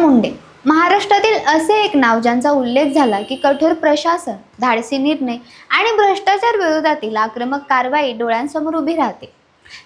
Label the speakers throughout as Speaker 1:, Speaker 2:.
Speaker 1: मुंडे महाराष्ट्रातील असे एक नाव ज्यांचा उल्लेख झाला की कठोर प्रशासन, धाडसी निर्णय आणि भ्रष्टाचार विरोधातील आक्रमक कारवाई डोळ्यांसमोर उभी राहते।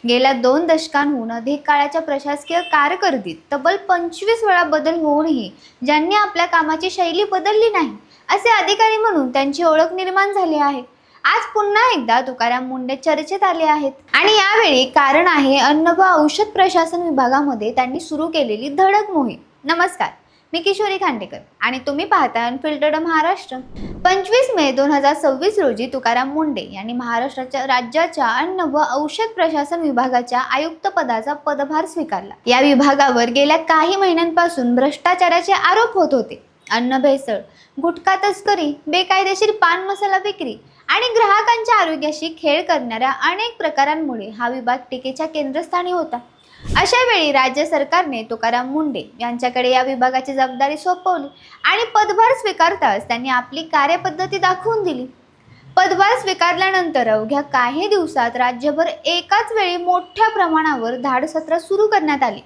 Speaker 1: गेल्या 2 दशकांहून अधिक काळाच्या प्रशासकीय कारकिर्दीत तब्बल 25 वेळा बदल होऊनही ज्यांनी आपल्या कामाची शैली बदलली नाही असे अधिकारी म्हणून त्यांची ओळख निर्माण झाली आहे। आज पुन्हा एकदा तुकाराम मुंडे चर्चेत आले आहेत आणि यावेळी कारण आहे अन्न व औषध प्रशासन विभागामध्ये त्यांनी सुरू केलेली धडक मोहीम। नमस्कार, मी किशोरी खांडेकर आणि तुम्ही पाहता अनफिल्टर्ड महाराष्ट्र। 25 मे 2026 रोजी तुकाराम मुंडे यांनी महाराष्ट्राच्या राज्याच्या अन्न व औषध प्रशासन विभागाच्या आयुक्त पदाचा पदभार स्वीकारला। या विभागावर गेल्या काही महिन्यांपासून भ्रष्टाचाराचे आरोप होत होते। अन्न भेसळ, गुटखा तस्करी, बेकायदेशीर पान मसाला विक्री आणि ग्राहकांच्या आरोग्याशी खेळ करणाऱ्या अनेक प्रकारांमुळे हा विभाग टीकेच्या केंद्रस्थानी होता। अशा वेळी राज्य सरकारने तुकाराम मुंडे यांच्याकडे या विभागाची जबाबदारी सोपवली आणि पदभार स्वीकारताच त्यांनी आपली कार्यपद्धती दाखवून दिली। पदभार स्वीकारल्यानंतर अवघ्या काही दिवसात राज्यभर एकाच वेळी मोठ्या प्रमाणावर धाड सत्र सुरू करण्यात आली।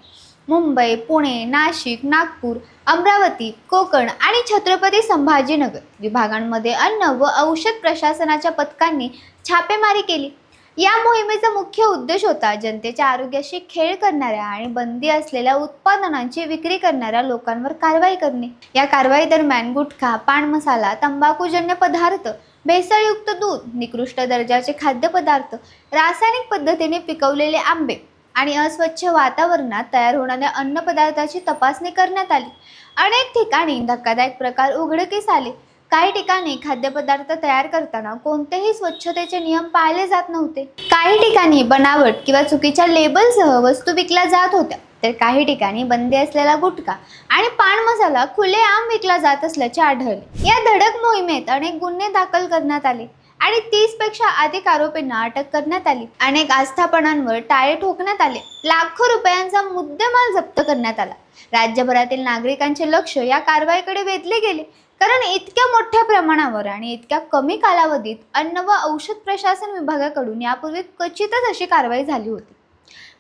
Speaker 1: मुंबई, पुणे, नाशिक, नागपूर, अमरावती, कोकण आणि छत्रपती संभाजीनगर विभागांमध्ये अन्न व औषध प्रशासनाच्या पथकांनी छापेमारी केली। या मोहिमेचा मुख्य उद्देश होता जनतेच्या आरोग्याशी खेळ करणाऱ्या आणि बंदी असलेल्या उत्पादनांची विक्री करणाऱ्या लोकांवर कारवाई करणे। या कारवाई दरम्यान गुटखा, पान मसाला, तंबाखूजन्य पदार्थ, भेसळयुक्त दूध, निकृष्ट दर्जाचे खाद्यपदार्थ, रासायनिक पद्धतीने पिकवलेले आंबे आणि अस्वच्छ वातावरणात तयार होणाऱ्या अन्नपदार्थाची तपासणी करण्यात आली। अनेक ठिकाणी धक्कादायक प्रकार उघडकीस आले। काही ठिकाणी खाद्यपदार्थ तयार करताना कोणतेही स्वच्छतेचे नियम पाळले जात नव्हते। काही ठिकाणी बनावट किंवा चुकीच्या लेबलसह वस्तू विकल्या जात होत्या, तर काही ठिकाणी बंदी असलेला गुटखा आणि पान मसाला खुलेआम विकला जात असल्याचे आढळले। या धडक मोहिमेत अनेक गुन्हे दाखल करण्यात आले आणि 30 पेक्षा अधिक आरोपींना अटक करण्यात आली। अनेक आस्थापनांवर टाळे ठोकण्यात आले। लाखो रुपयांचा मुद्देमाल जप्त करण्यात आला। राज्यभरातील नागरिकांचे लक्ष या कारवाईकडे वेधले गेले, कारण इतक्या मोठ्या प्रमाणावर आणि इतक्या कमी कालावधीत अन्न व औषध प्रशासन विभागाकडून यापूर्वी क्वचितच अशी कारवाई झाली होती।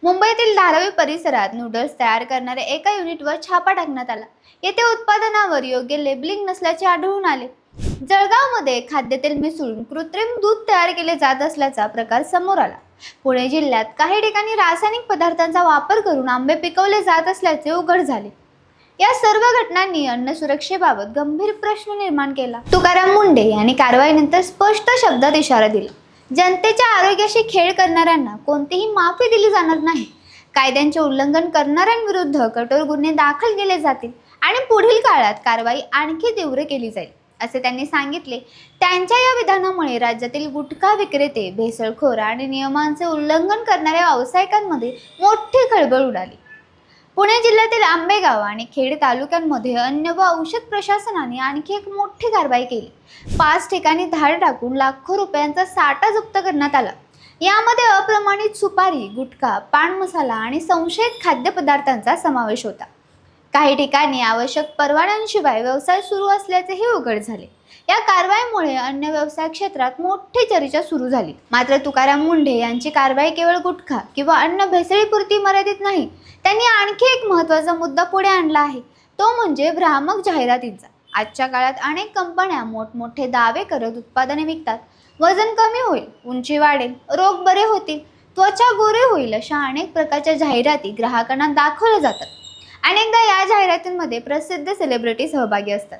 Speaker 1: मुंबईतील धारावी परिसरात नूडल्स तयार करणाऱ्या एका युनिटवर छापा टाकण्यात आला। येथे उत्पादनावर योग्य लेबलिंग नसल्याचे आढळून आले। जळगावमध्ये खाद्यतेल मिसळून कृत्रिम दूध तयार केले जात असल्याचा प्रकार समोर आला। पुणे जिल्ह्यात काही ठिकाणी रासायनिक पदार्थांचा वापर करून आंबे पिकवले जात असल्याचे उघड झाले। या सर्व घटनांनी अन्न सुरक्षेबाबत गंभीर प्रश्न निर्माण केला। तुकाराम मुंडे यांनी कारवाईनंतर स्पष्ट शब्दात इशारा दिला, जनतेच्या आरोग्याशी खेळ करणाऱ्यांना कोणतीही माफी दिली जाणार नाही। कायद्यांचे उल्लंघन करणाऱ्यांविरुद्ध कठोर गुन्हे दाखल केले जातील आणि पुढील काळात कारवाई आणखी तीव्र केली जाईल, असे त्यांनी सांगितले। त्यांच्या या विधानामुळे राज्यातील गुटखा विक्रेते, भेसळखोर आणि नियमांचे उल्लंघन करणाऱ्या व्यावसायिकांमध्ये मोठी खळबळ उडाली। पुणे जिल्ह्यातील आंबेगाव आणि खेड तालुक्यांमध्ये अन्न व औषध प्रशासनाने आणखी एक मोठी कारवाई केली। 5 ठिकाणी धाड टाकून लाखो रुपयांचा साठा जप्त करण्यात आला। यामध्ये अप्रमाणित सुपारी, गुटखा, पान मसाला आणि संशयित खाद्यपदार्थांचा समावेश होता। काही ठिकाणी आवश्यक परवान्यांशिवाय व्यवसाय सुरू असल्याचेही उघड झाले। या कारवाईमुळे अन्न व्यवसाय क्षेत्रात मोठी चर्चा सुरू झाली। मात्र तुकाराम मुंडे यांची कारवाई केवळ गुटखा किंवा अन्न भेसळीपुरती मर्यादित नाही। त्यांनी आणखी एक महत्त्वाचा मुद्दा पुढे आणला आहे, तो म्हणजे भ्रामक जाहिरातींचा। आजच्या काळात अनेक कंपन्या मोठमोठे दावे करत उत्पादने विकतात। वजन कमी होईल, उंची वाढेल, रोग बरे होतील, त्वचा गोरे होईल अशा अनेक प्रकारच्या जाहिराती ग्राहकांना दाखवल्या जातात। अनेकदा या जाहिरातींमध्ये प्रसिद्ध सेलिब्रिटी सहभागी असतात।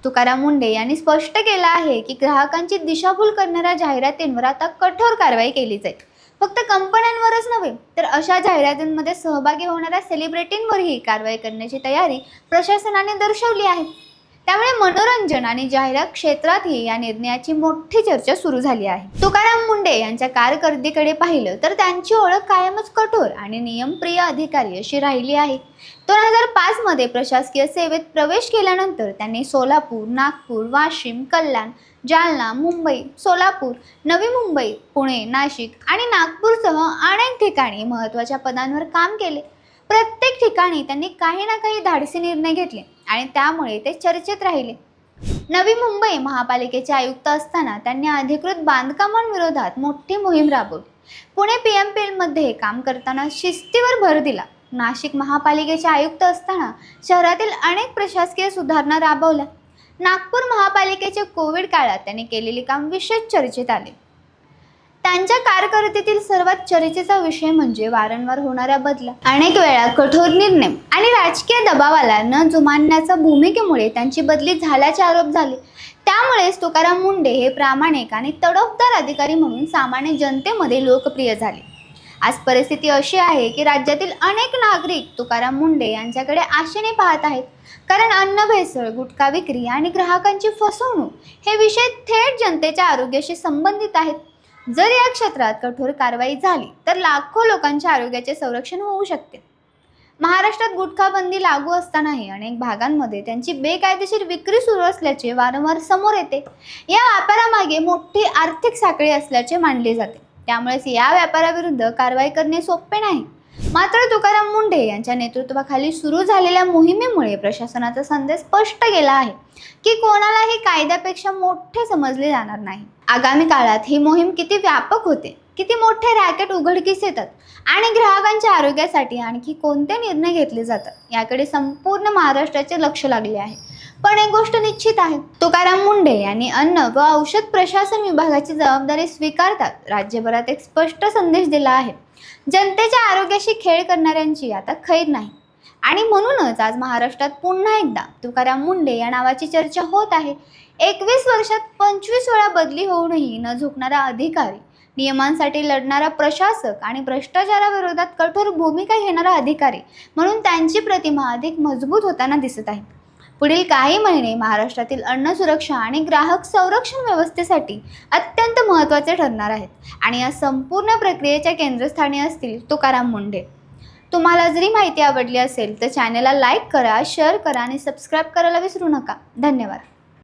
Speaker 1: तुकाराम मुंडे यांनी स्पष्ट केलं आहे की ग्राहकांची दिशाभूल करणाऱ्या जाहिरातींवर आता कठोर कारवाई केली जाईल। फक्त कंपन्यांवरच नव्हे, तर अशा जाहिरातींमध्ये सहभागी होणाऱ्या सेलिब्रिटींवरही कारवाई करण्याची तयारी प्रशासनाने दर्शवली आहे। त्यामुळे मनोरंजन आणि जाहिरात क्षेत्रातही या निर्णयाची मोठी चर्चा सुरू झाली आहे। तुकाराम मुंडे यांच्या कारकिर्दीकडे पाहिलं तर त्यांची ओळख कायमच कठोर आणि नियमप्रिय अधिकारी अशी राहिली आहे। 2005 मध्ये प्रशासकीय सेवेत प्रवेश केल्यानंतर त्यांनी सोलापूर, नागपूर, वाशिम, कल्याण, जालना, मुंबई, सोलापूर, नवी मुंबई, पुणे, नाशिक आणि नागपूरसह अनेक ठिकाणी महत्त्वाच्या पदांवर काम केले। प्रत्येक ठिकाणी त्यांनी काही ना काही धाडसी निर्णय घेतले आणि त्यामुळे ते चर्चेत राहिले। नवी मुंबई महापालिकेचे आयुक्त असताना त्यांनी अधिकृत बांधकामांविरोधात मोठी मोहीम राबवली। पुणे PMPL मध्ये काम करताना शिस्तीवर भर दिला नाशिक महापालिकेचे आयुक्त असताना शहरातील अनेक प्रशासकीय सुधारणा राबवल्या. नागपूर महापालिकेचे कोविड काळात त्यांनी केलेले काम विशेष चर्चेत आले. त्यांच्या कारकिर्दीतील सर्वात चर्चेचा विषय म्हणजे वारंवार होणाऱ्या बदल्या. अनेक वेळा कठोर निर्णय आणि राजकीय दबावाला न जुमानण्याच्या भूमिकेमुळे त्यांची बदली झाल्याचे आरोप झाले. त्यामुळेच तुकाराम मुंढे हे प्रामाणिक आणि तडफदार अधिकारी म्हणून सामान्य जनतेमध्ये लोकप्रिय झाले. आज परिस्थिती अशी आहे की राज्यातील अनेक नागरिक तुकाराम मुंढे यांच्याकडे आशेने पाहत आहेत. कारण अन्न भेसळ, गुटखा विक्री आणि ग्राहकांची फसवणूक हे विषय थेट जनतेच्या आरोग्याशी संबंधित आहेत. जर या क्षेत्रात कठोर कारवाई झाली तर लाखो लोकांच्या आरोग्याचे संरक्षण होऊ शकते. महाराष्ट्रात गुटखा बंदी लागू असतानाही अनेक भागांमध्ये त्यांची बेकायदेशीर विक्री सुरू असल्याचे वारंवार समोर येते. या व्यापारामागे मोठी आर्थिक साखळी असल्याचे मानले जाते. त्यामुळेच या व्यापाराविरुद्ध कारवाई करणे सोपे नाही. मात्र तुकाराम मुंढे यांच्या नेतृत्वाखाली सुरू झालेल्या मोहिमेमुळे प्रशासनाचा संदेश स्पष्ट गेला आहे की कोणालाही कायद्यापेक्षा मोठे समजले जाणार नाही. आगामी काळात ही मोहीम किती व्यापक होते, किती मोठे रॅकेट उघडकीस येतात आणि ग्राहकांच्या आरोग्यासाठी आणखी कोणते निर्णय घेतले जातात याकडे संपूर्ण महाराष्ट्राचे लक्ष लागले आहे. पण एक गोष्ट निश्चित आहे, तुकाराम मुंढे यांनी अन्न व औषध प्रशासन विभागाची जबाबदारी स्वीकारतात राज्यभरात एक स्पष्ट संदेश दिला आहे. जनतेच्या आरोग्याशी खेळ करणाऱ्यांची आता खैर नाही. आणि म्हणूनच आज महाराष्ट्रात पुन्हा एकदा तुकाराम मुंढे या नावाची चर्चा होत आहे. 21 वर्षात 25 वेळा बदली होऊनही न झुकणारा अधिकारी, नियमांसाठी लढणारा प्रशासक आणि भ्रष्टाचाराविरोधात कठोर भूमिका घेणारा अधिकारी म्हणून त्यांची प्रतिमा अधिक मजबूत होताना दिसत आहे. पुढील काही महिने महाराष्ट्रातील अन्न सुरक्षा आणि ग्राहक संरक्षण व्यवस्थेसाठी अत्यंत महत्त्वाचे ठरणार आहेत. आणि या संपूर्ण प्रक्रियेच्या केंद्रस्थानी असतील तुकाराम मुंढे. तुम्हाला जरी माहिती आवडली असेल तर चॅनलला लाईक करा, शेअर करा आणि सबस्क्राईब करायला विसरू नका. धन्यवाद.